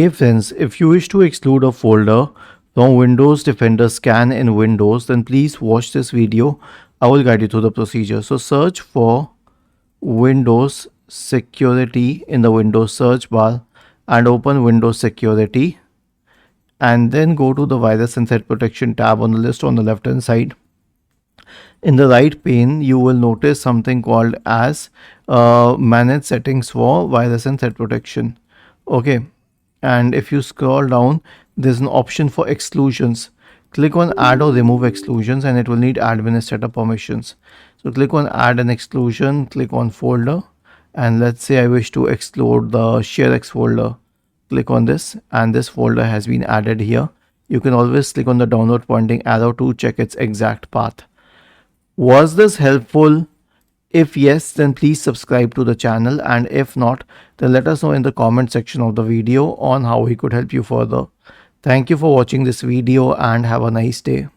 Hey friends, if you wish to exclude a folder from Windows Defender Scan in Windows, then please watch this video. I will guide you through the procedure. So search for Windows Security in the Windows search bar and open Windows Security, and then go to the Virus and Threat Protection tab on the list on the left hand side. In the right pane, you will notice something called as Manage Settings for Virus and Threat Protection. Okay, and if you scroll down, there's an option for exclusions. Click on add or remove exclusions, and it will need administrator permissions. So click on add an exclusion, click on folder, and let's say I wish to exclude the ShareX folder. Click on this, and this folder has been added here. You can always click on the downward pointing arrow to check its exact path. Was this helpful? If yes, then please subscribe to the channel, and if not, then let us know in the comment section of the video on how we could help you further. Thank you for watching this video and have a nice day.